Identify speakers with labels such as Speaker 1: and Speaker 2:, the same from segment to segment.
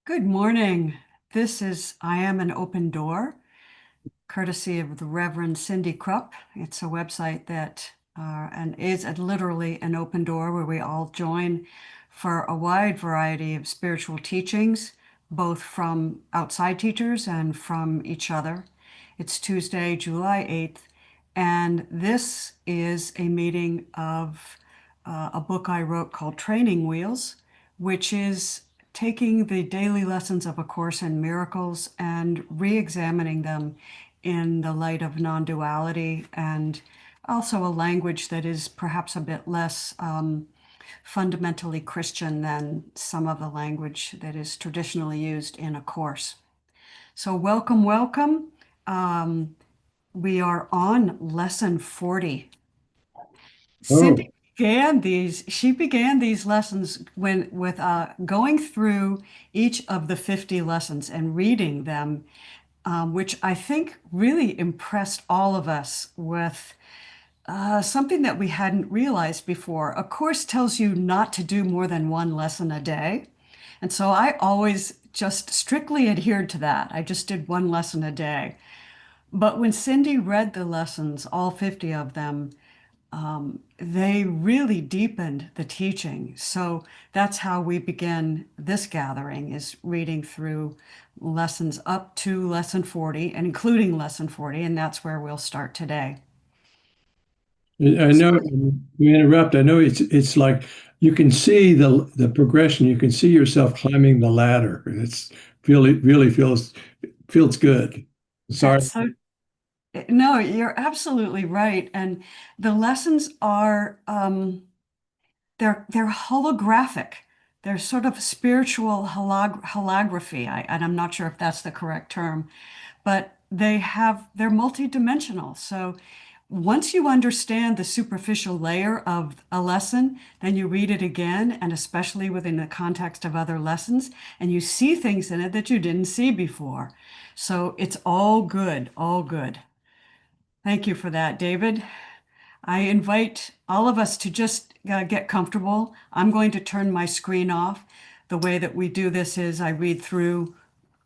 Speaker 1: Good morning. This is I Am an Open Door, courtesy of the Reverend Cindy Krupp. It's a website that and is literally an open door where we all join for a wide variety of spiritual teachings, both from outside teachers and from each other. It's Tuesday, July 8th, and this is a meeting of a book I wrote called Training Wheels, which is taking the daily lessons of A Course in Miracles and re-examining them in the light of non-duality and also a language that is perhaps a bit less fundamentally Christian than some of the language that is traditionally used in A Course. So welcome, welcome. Um, we are on lesson 40.
Speaker 2: Oh,
Speaker 1: She began these lessons with going through each of the 50 lessons and reading them, which I think really impressed all of us with something that we hadn't realized before. A course tells you not to do more than one lesson a day. And so I always just strictly adhered to that. I just did one lesson a day. But when Cindy read the lessons, all 50 of them, they really deepened the teaching. So that's how we begin this gathering, is reading through lessons up to lesson 40 and including lesson 40, and that's where we'll start today.
Speaker 2: I know you interrupt. I know it's like you can see the progression. You can see yourself climbing the ladder. It's really feels good. Sorry.
Speaker 1: That's so, no, you're absolutely right. And the lessons are they're holographic. They're sort of spiritual holography. And I'm not sure if that's the correct term, but they're multidimensional. So once you understand the superficial layer of a lesson, then you read it again, and especially within the context of other lessons, and you see things in it that you didn't see before. So it's all good, all good. Thank you for that, David. I invite all of us to just get comfortable. I'm going to turn my screen off. The way that we do this is I read through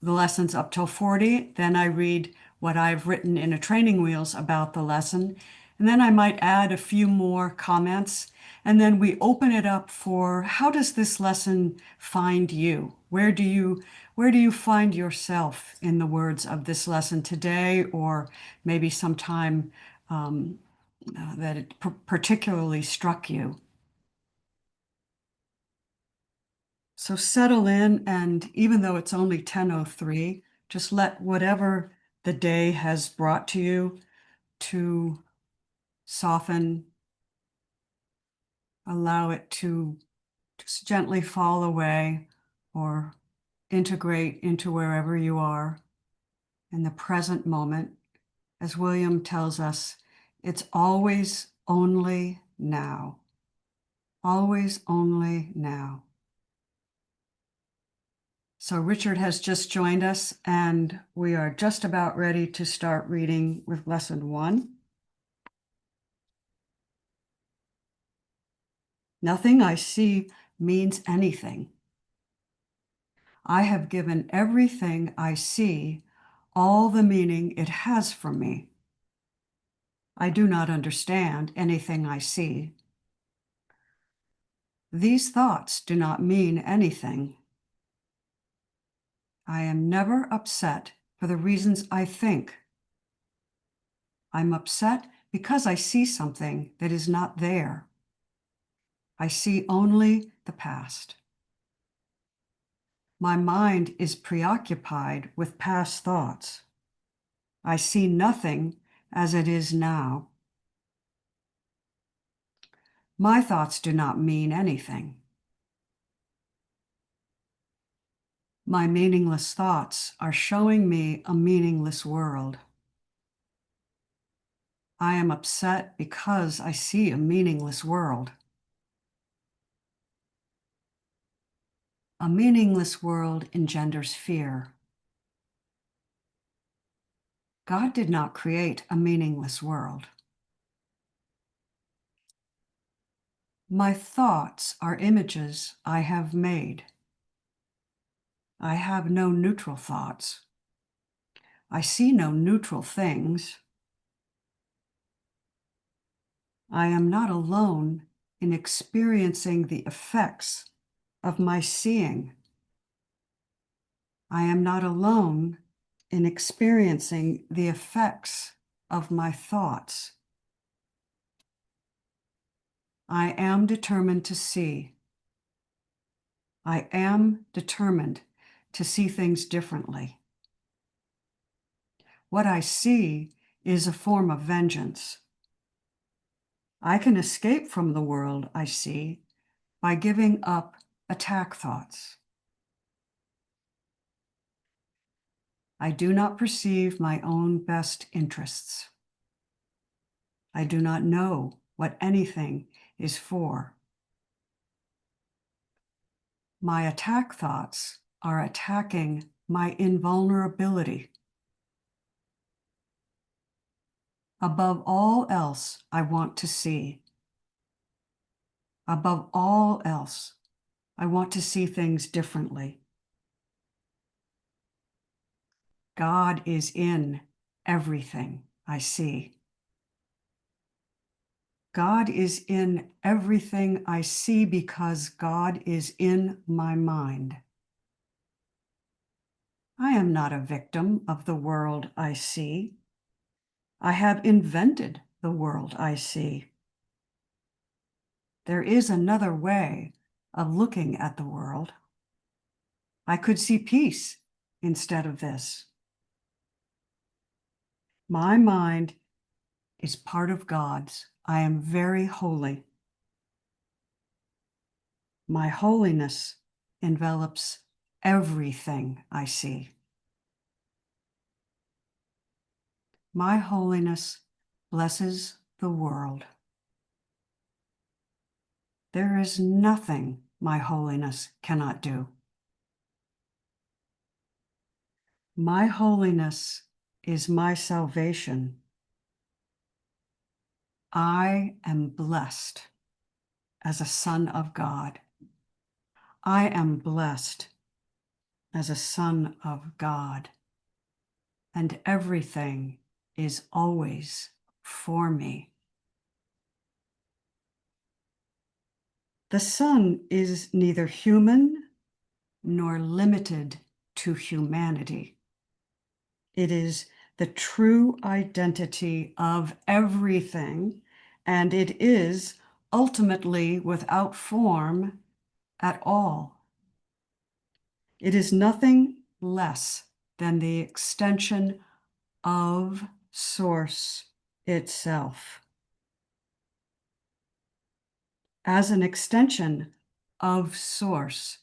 Speaker 1: the lessons up till 40, then I read what I've written in a training wheels about the lesson, and then I might add a few more comments, and then we open it up for how does this lesson find you? Where do you find yourself in the words of this lesson today, or maybe sometime that it particularly struck you? So settle in, and even though it's only 10:03, just let whatever the day has brought to you to soften, allow it to just gently fall away or integrate into wherever you are in the present moment. As William tells us, it's always only now, always only now. So Richard has just joined us, and we are just about ready to start reading with lesson 1. Nothing I see means anything. I have given everything I see all the meaning it has for me. I do not understand anything I see. These thoughts do not mean anything. I am never upset for the reasons I think. I'm upset because I see something that is not there. I see only the past. My mind is preoccupied with past thoughts. I see nothing as it is now. My thoughts do not mean anything. My meaningless thoughts are showing me a meaningless world. I am upset because I see a meaningless world. A meaningless world engenders fear. God did not create a meaningless world. My thoughts are images I have made. I have no neutral thoughts. I see no neutral things. I am not alone in experiencing the effects of my seeing. I am not alone in experiencing the effects of my thoughts. I am determined to see. I am determined to see things differently. What I see is a form of vengeance. I can escape from the world I see by giving up attack thoughts. I do not perceive my own best interests. I do not know what anything is for. My attack thoughts are attacking my invulnerability. Above all else, I want to see. Above all else, I want to see things differently. God is in everything I see. God is in everything I see because God is in my mind. I am not a victim of the world I see. I have invented the world I see. There is another way of looking at the world. I could see peace instead of this. My mind is part of God's. I am very holy. My holiness envelops everything I see. My holiness blesses the world. There is nothing my holiness cannot do. My holiness is my salvation. I am blessed as a son of God. I am blessed as a son of God. And everything is always for me. The Son is neither human nor limited to humanity. It is the true identity of everything, and it is ultimately without form at all. It is nothing less than the extension of Source itself. As an extension of Source,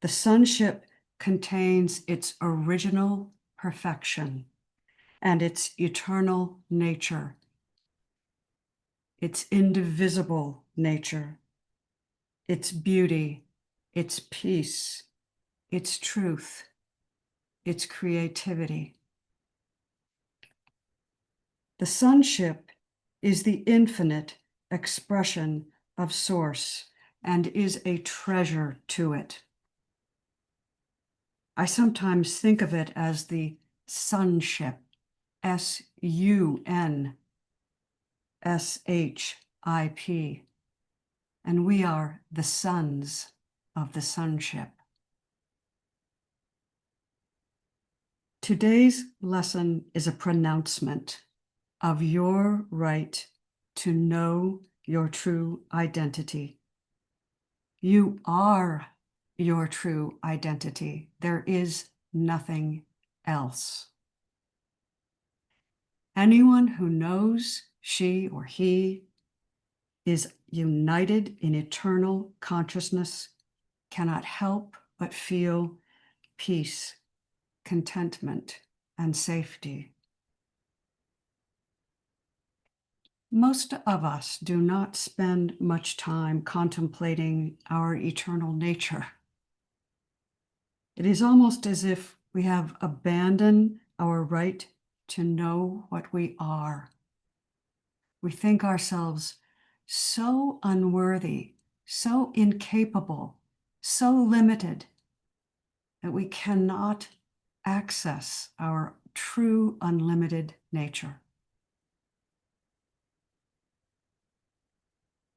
Speaker 1: the sonship contains its original perfection and its eternal nature, its indivisible nature, its beauty, its peace, its truth, its creativity. The sonship is the infinite expression of Source and is a treasure to it. I sometimes think of it as the sonship, SUNSHIP, and we are the sons of the sonship. Today's lesson is a pronouncement of your right to know your true identity. You are your true identity. There is nothing else. Anyone who knows she or he is united in eternal consciousness cannot help but feel peace, contentment, and safety. Most of us do not spend much time contemplating our eternal nature. It is almost as if we have abandoned our right to know what we are. We think ourselves so unworthy, so incapable, so limited. that we cannot access our true unlimited nature.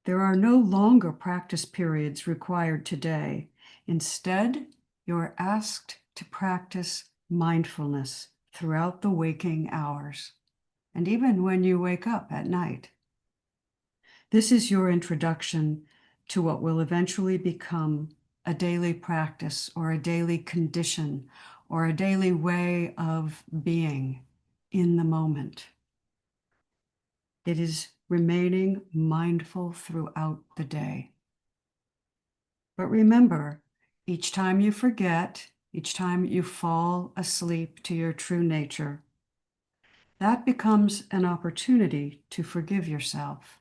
Speaker 1: There are no longer practice periods required today. Instead, you're asked to practice mindfulness throughout the waking hours, and even when you wake up at night. This is your introduction to what will eventually become a daily practice or a daily condition or a daily way of being in the moment. It is remaining mindful throughout the day. But remember, each time you forget, each time you fall asleep to your true nature, that becomes an opportunity to forgive yourself.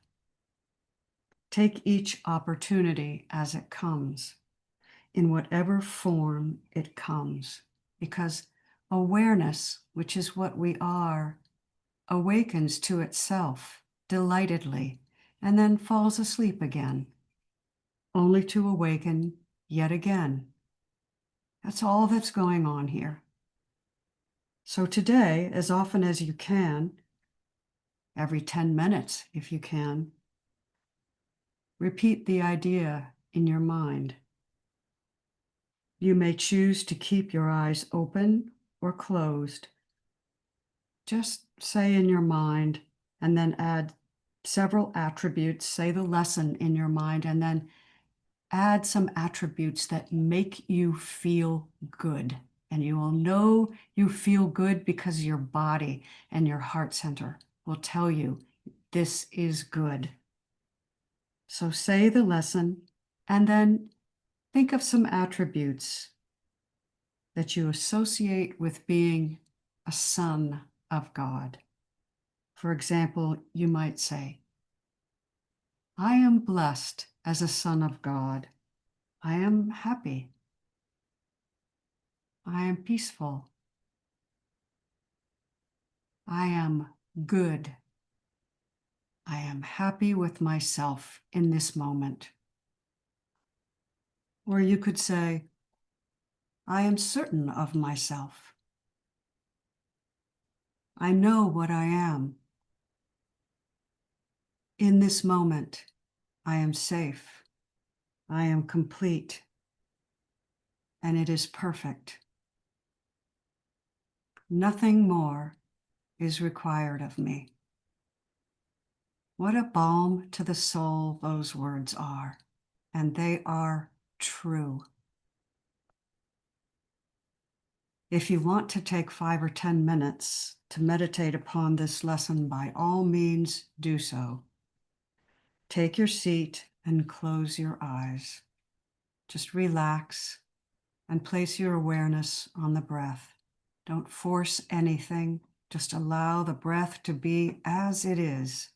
Speaker 1: Take each opportunity as it comes, in whatever form it comes, because awareness, which is what we are, awakens to itself delightedly and then falls asleep again, only to awaken yet again. That's all that's going on here. So today, as often as you can, every 10 minutes if you can, repeat the idea in your mind. You may choose to keep your eyes open or closed. Just say in your mind and then add several attributes, say the lesson in your mind, and then add some attributes that make you feel good. And you will know you feel good because your body and your heart center will tell you this is good. So say the lesson and then think of some attributes that you associate with being a son of God. For example, you might say, I am blessed as a son of God. I am happy. I am peaceful. I am good. I am happy with myself in this moment. Or you could say, I am certain of myself. I know what I am. In this moment, I am safe. I am complete. And it is perfect. Nothing more is required of me. What a balm to the soul those words are, and they are true. If you want to take 5 or 10 minutes to meditate upon this lesson, by all means do so. Take your seat and close your eyes. Just relax and place your awareness on the breath. Don't force anything. Just allow the breath to be as it is.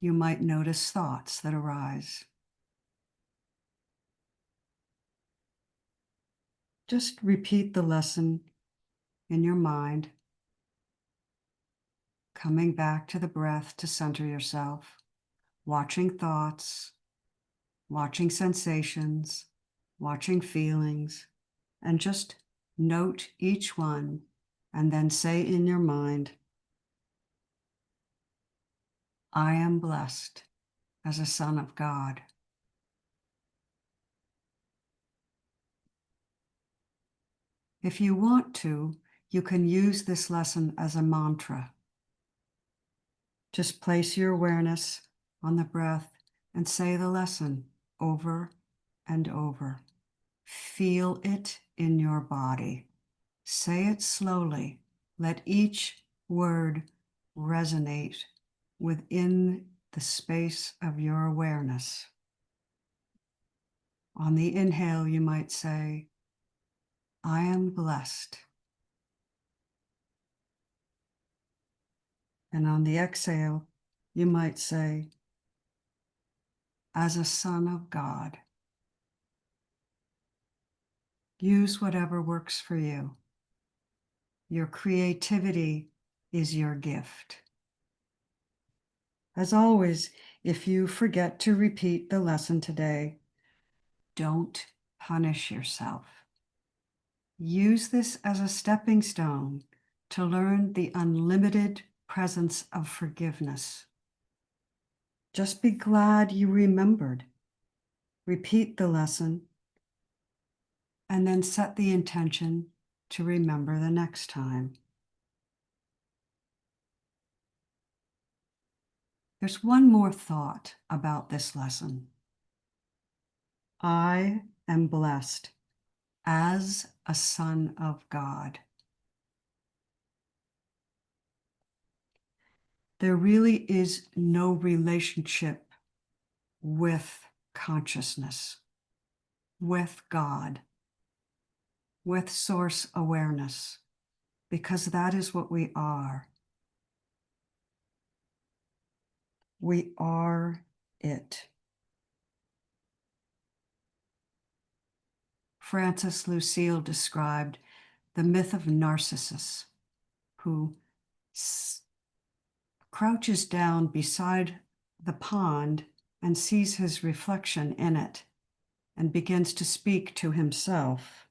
Speaker 1: You might notice thoughts that arise. Just repeat the lesson in your mind, coming back to the breath to center yourself, watching thoughts, watching sensations, watching feelings, and just note each one and then say in your mind, I am blessed as a son of God. If you want to, you can use this lesson as a mantra. Just place your awareness on the breath and say the lesson over and over. Feel it in your body. Say it slowly. Let each word resonate within the space of your awareness. On the inhale, you might say, I am blessed. And on the exhale, you might say, as a son of God. Use whatever works for you. Your creativity is your gift. As always, if you forget to repeat the lesson today, don't punish yourself. Use this as a stepping stone to learn the unlimited presence of forgiveness. Just be glad you remembered. Repeat the lesson, and then set the intention to remember the next time. There's one more thought about this lesson. I am blessed as a son of God. There really is no relationship with consciousness, with God, with source awareness, because that is what we are. We are it. Francis Lucille described the myth of Narcissus, who crouches down beside the pond and sees his reflection in it and begins to speak to himself.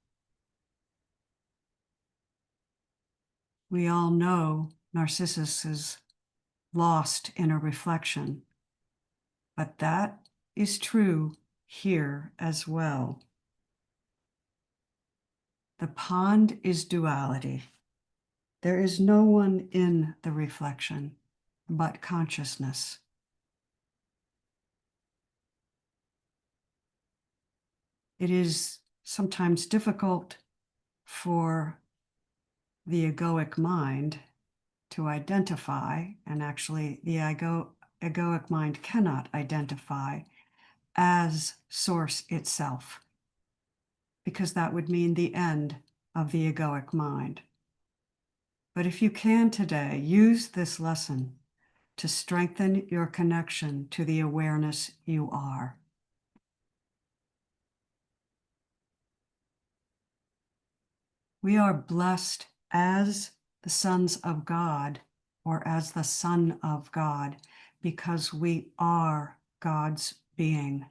Speaker 1: We all know Narcissus is lost in a reflection, but that is true here as well. The pond is duality. There is no one in the reflection but consciousness. It is sometimes difficult for the egoic mind to identify, and actually the egoic mind cannot identify as source itself, because that would mean the end of the egoic mind. But if you can today, use this lesson to strengthen your connection to the awareness you are. We are blessed as the sons of God, or as the Son of God, because we are God's being.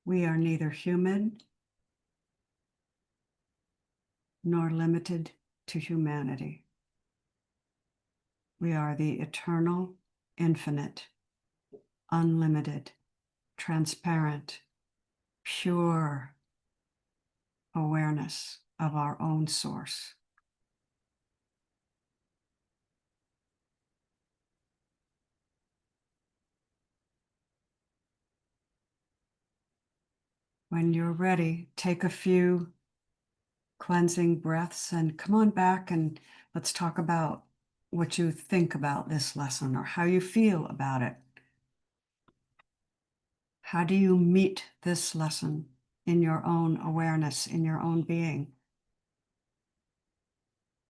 Speaker 1: We are neither human nor limited to humanity. We are the eternal, infinite, unlimited, transparent, pure awareness of our own source. When you're ready, take a few cleansing breaths and come on back and let's talk about what you think about this lesson or how you feel about it. How do you meet this lesson in your own awareness, in your own being?